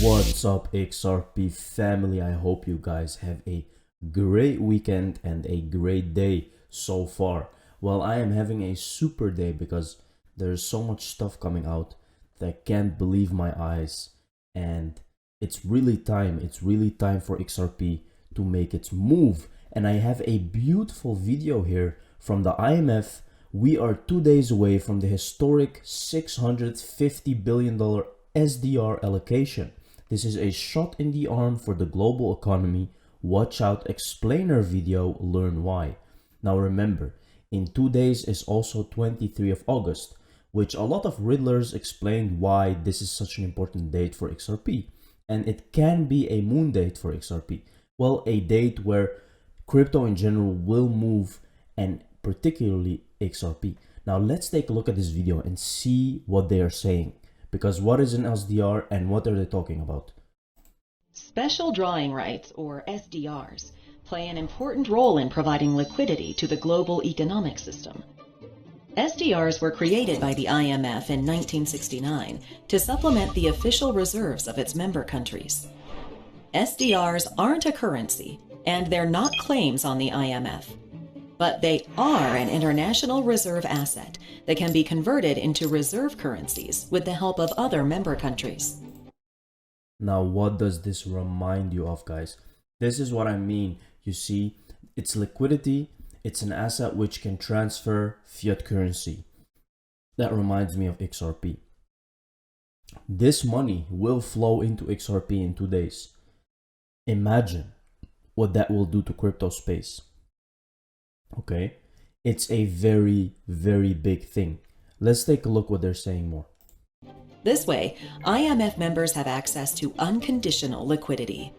What's up, XRP family? I hope you guys have a great weekend and a great day so far. Well, I am having a super day because there's so much stuff coming out that I can't believe my eyes, and it's really time for XRP to make its move. And I have a beautiful video here from the IMF. We are 2 days away from the historic $650 billion SDR allocation. This is a shot in the arm for the global economy. Watch out explainer video, learn why. Now remember, in 2 days is also 23 of August, which a lot of riddlers explained why this is such an important date for XRP. And it can be a moon date for XRP. Well, a date where crypto in general will move, and particularly XRP. Now let's take a look at this video and see what they are saying. Because what is an SDR and what are they talking about? Special drawing rights, or SDRs, play an important role in providing liquidity to the global economic system. SDRs were created by the IMF in 1969 to supplement the official reserves of its member countries. SDRs aren't a currency, and they're not claims on the IMF. But they are an international reserve asset that can be converted into reserve currencies with the help of other member countries. Now, what does this remind you of, guys? This is what I mean. You see, it's liquidity. It's an asset which can transfer fiat currency. That reminds me of XRP. This money will flow into XRP in 2 days. Imagine what that will do to crypto space. Okay, it's a very, very big thing. Let's take a look what they're saying more. This way, IMF members have access to unconditional liquidity.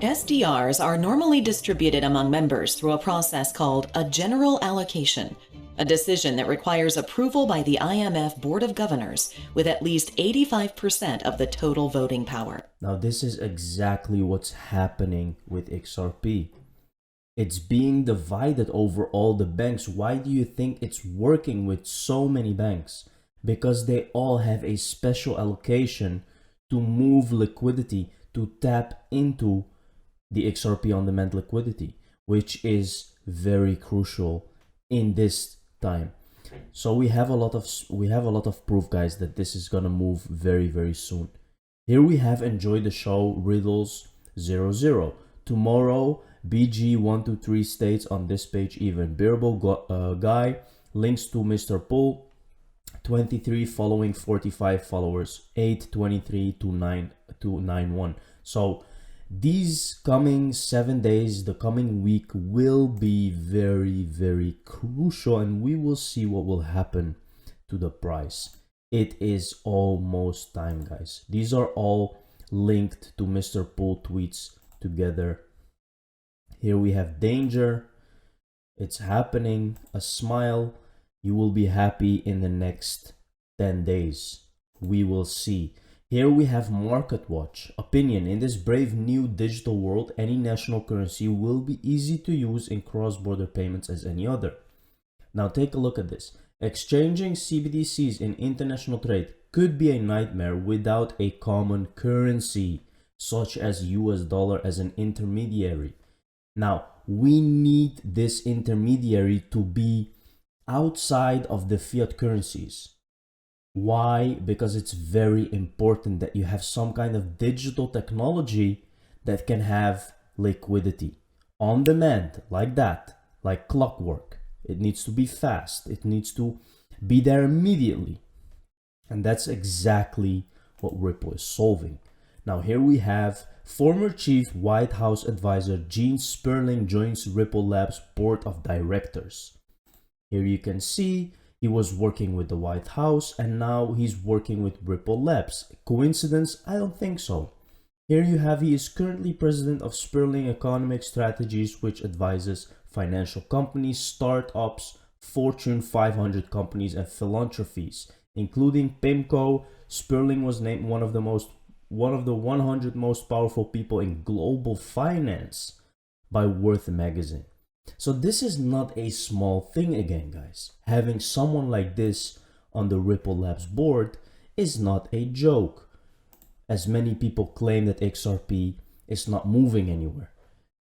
SDRs are normally distributed among members through a process called a general allocation, a decision that requires approval by the IMF Board of Governors with at least 85% of the total voting power. Now, this is exactly what's happening with XRP. It's being divided over all the banks. Why do you think it's working with so many banks? Because they all have a special allocation to move liquidity, to tap into the XRP on demand liquidity, which is very crucial in this time. So we have a lot of proof, guys, that this is gonna move very, very soon. Here we have enjoy the show riddles 00. Tomorrow BG123 states on this page even bearable guy links to Mr. Pool 23 following 45 followers 823 to 9291. So these coming 7 days, the coming week will be very, very crucial, and we will see what will happen to the price. It is almost time, guys. These are all linked to Mr. Pool tweets together. Here we have danger. It's happening. A smile. You will be happy in the next 10 days. We will see. Here we have market watch. Opinion. In this brave new digital world, any national currency will be easy to use in cross-border payments as any other. Now take a look at this. Exchanging CBDCs in international trade could be a nightmare without a common currency, such as US dollar as an intermediary. Now, we need this intermediary to be outside of the fiat currencies. Why? Because it's very important that you have some kind of digital technology that can have liquidity on demand, like that, like clockwork. It needs to be fast. It needs to be there immediately. And that's exactly what Ripple is solving. Now here we have former Chief White House Advisor Gene Sperling joins Ripple Labs Board of Directors. Here you can see he was working with the White House and now he's working with Ripple Labs. Coincidence? I don't think so. Here you have he is currently president of Sperling Economic Strategies, which advises financial companies, startups, Fortune 500 companies and philanthropies, including PIMCO. Sperling was named one of the 100 most powerful people in global finance by Worth magazine. So this is not a small thing again, guys. Having someone like this on the Ripple Labs board is not a joke. as many people claim that XRP is not moving anywhere.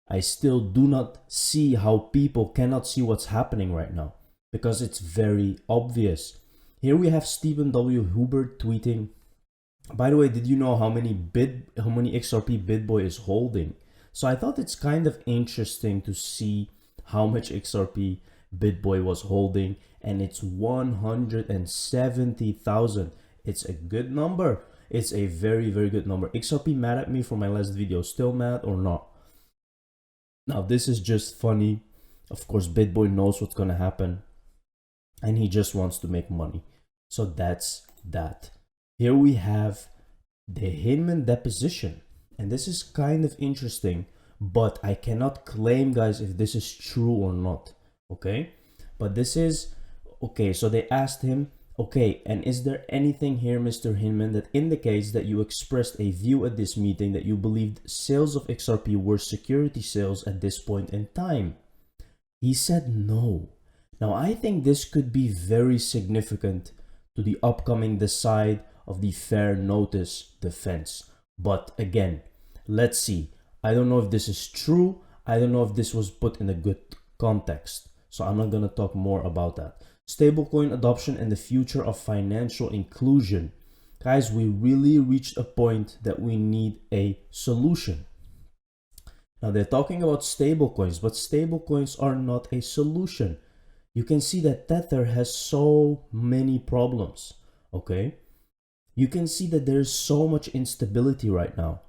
I still do not see how people cannot see what's happening right now, because it's very obvious. Here we have Stephen W. Hubert tweeting, by the way, did you know how many XRP BitBoy is holding? So I thought it's kind of interesting to see how much XRP BitBoy was holding, and it's 170,000. It's a good number. It's a very, very good number. XRP mad at me for my last video. Still mad or not? Now, this is just funny. Of course, BitBoy knows what's going to happen, and he just wants to make money. So that's that. Here we have the Hitman Deposition, and this is kind of interesting, but I cannot claim, guys, if this is true or not. Okay, but this is okay. So they asked him, okay, and is there anything here, Mr. Hinman, that indicates that you expressed a view at this meeting that you believed sales of XRP were security sales at this point in time? He said no. Now, I think this could be very significant to the upcoming decide of the fair notice defense. But again, let's see. I don't know if this is true. I don't know if this was put in a good context. So I'm not going to talk more about that. Stablecoin adoption and the future of financial inclusion. Guys, we really reached a point that we need a solution. Now they're talking about stablecoins, but stablecoins are not a solution. You can see that Tether has so many problems, okay? You can see that there's so much instability right now,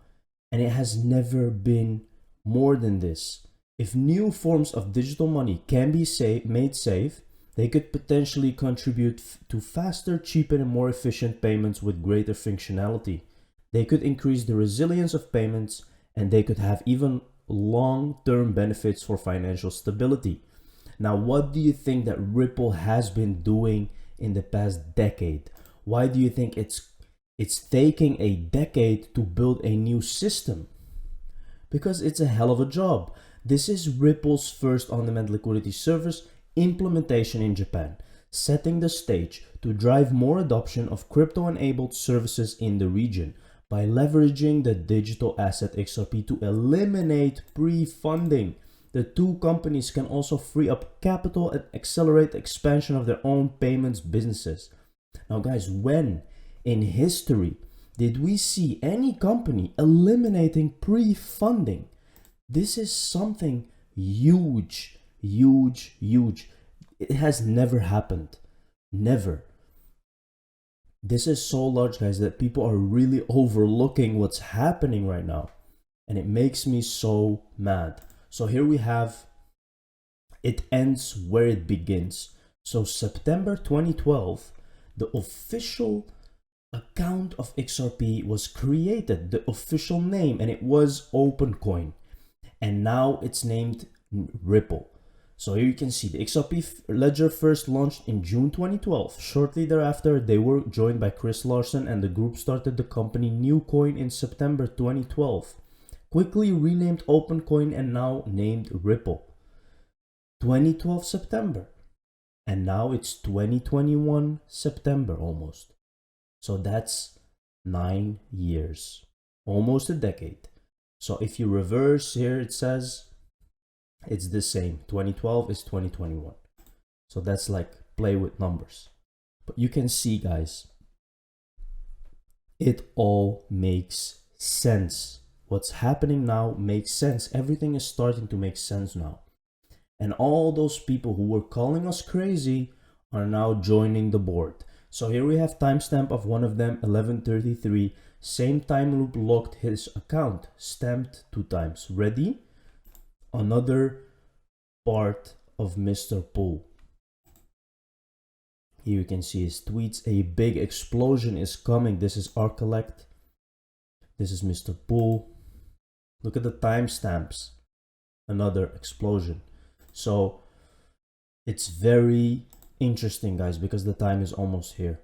and it has never been more than this. If new forms of digital money can be made safe, they could potentially contribute to faster, cheaper, and more efficient payments with greater functionality. They could increase the resilience of payments, and they could have even long-term benefits for financial stability. Now, what do you think that Ripple has been doing in the past decade? Why do you think it's taking a decade to build a new system? Because it's a hell of a job. This is Ripple's first on-demand liquidity service implementation in Japan, setting the stage to drive more adoption of crypto-enabled services in the region by leveraging the digital asset XRP to eliminate pre-funding. The two companies can also free up capital and accelerate the expansion of their own payments businesses. Now, guys, when in history did we see any company eliminating pre-funding? This is something huge, huge, huge. It has never happened. Never. This is so large, guys, that people are really overlooking what's happening right now. And it makes me so mad. So here we have, it ends where it begins. So September 2012, the official account of XRP was created, the official name, and it was OpenCoin. And now it's named Ripple. So here you can see the XRP ledger first launched in June 2012. Shortly thereafter, they were joined by Chris Larsen, and the group started the company Newcoin in September 2012. Quickly renamed OpenCoin and now named Ripple. 2012 September. And now it's 2021 September almost. So that's 9 years. Almost a decade. So if you reverse here, it says it's the same. 2012 is 2021. So that's like play with numbers. But you can see, guys, it all makes sense. What's happening now makes sense. Everything is starting to make sense now. And all those people who were calling us crazy are now joining the board. So here we have timestamp of one of them, 11:33. Same time loop locked his account, stamped 2 times. Ready? Another part of Mr. Pool. Here you can see his tweets. A big explosion is coming. This is Arcollect. This is Mr. Pool. Look at the timestamps. Another explosion. So it's very interesting, guys, because the time is almost here.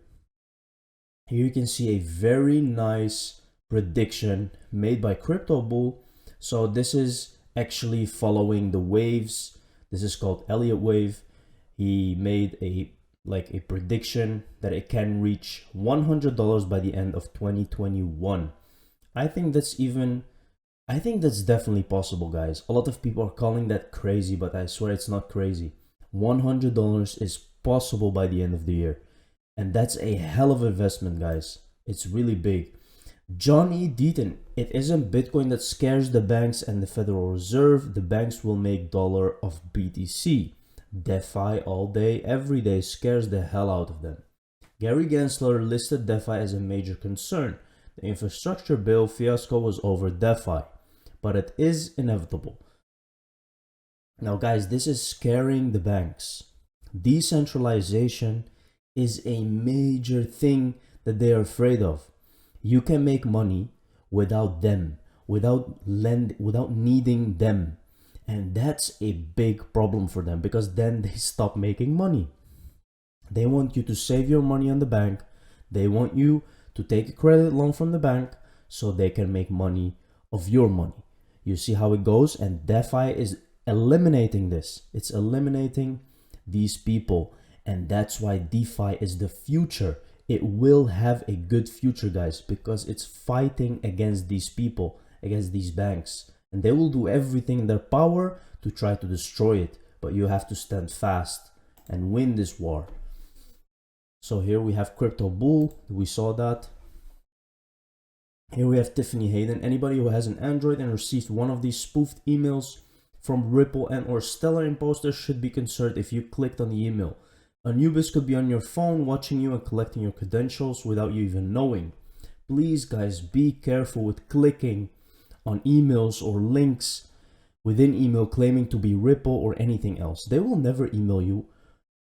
Here you can see a very nice prediction made by Crypto Bull. So this is actually following the waves. This is called Elliott wave. He made a prediction that it can reach $100 by the end of 2021. I think that's definitely possible, guys. A lot of people are calling that crazy, but I swear it's not crazy. $100 is possible by the end of the year. And that's a hell of an investment, guys. It's really big. John E. Deaton, it isn't Bitcoin that scares the banks and the Federal Reserve. The banks will make dollar of BTC. DeFi all day, every day scares the hell out of them. Gary Gensler listed DeFi as a major concern. The infrastructure bill fiasco was over DeFi, but it is inevitable. Now, guys, this is scaring the banks. Decentralization is a major thing that they are afraid of. You can make money without them, without needing them. And that's a big problem for them, because then they stop making money. They want you to save your money on the bank. They want you to take a credit loan from the bank so they can make money of your money. You see how it goes? And DeFi is eliminating this. It's eliminating these people. And that's why DeFi is the future. It will have a good future, guys, because it's fighting against these people, against these banks. And they will do everything in their power to try to destroy it. But you have to stand fast and win this war. So here we have Crypto Bull. We saw that. Here we have Tiffany Hayden. Anybody who has an Android and received one of these spoofed emails from Ripple and or Stellar imposters should be concerned if you clicked on the email. Anubis could be on your phone watching you and collecting your credentials without you even knowing. Please, guys, be careful with clicking on emails or links within email claiming to be Ripple or anything else. They will never email you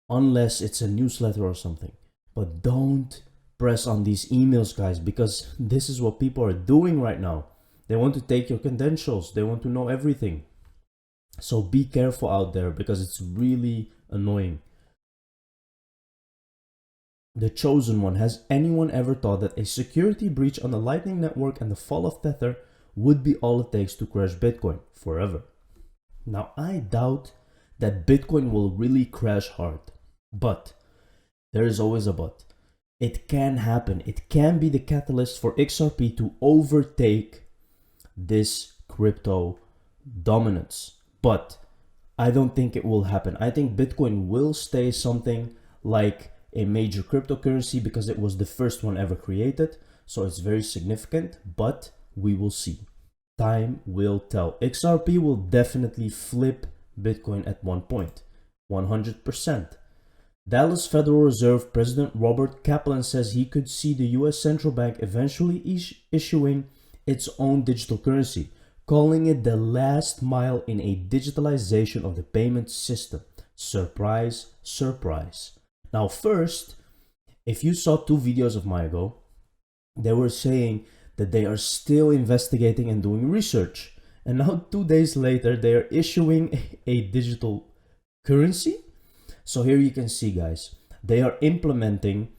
unless it's a newsletter or something. But don't press on these emails, guys, because this is what people are doing right now. They want to take your credentials. They want to know everything. So be careful out there, because it's really annoying. The Chosen One. Has anyone ever thought that a security breach on the Lightning Network and the fall of Tether would be all it takes to crash Bitcoin forever? Now, I doubt that Bitcoin will really crash hard. But there is always a but. It can happen. It can be the catalyst for XRP to overtake this crypto dominance. But I don't think it will happen. I think Bitcoin will stay something like a major cryptocurrency because it was the first one ever created. So it's very significant, but we will see. Time will tell. XRP will definitely flip Bitcoin at one point. 100%. Dallas Federal Reserve President Robert Kaplan says he could see the US Central Bank eventually issuing its own digital currency, calling it the last mile in a digitalization of the payment system. Surprise, surprise. Now first, if you saw 2 videos of mine ago, they were saying that they are still investigating and doing research. And now 2 days later, they are issuing a digital currency. So here you can see, guys, they are implementing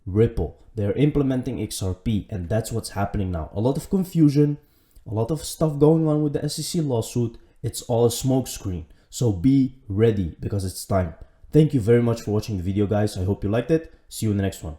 Ripple. They are implementing XRP, and that's what's happening now. A lot of confusion, a lot of stuff going on with the SEC lawsuit. It's all a smokescreen. So be ready because it's time. Thank you very much for watching the video, guys. I hope you liked it. See you in the next one.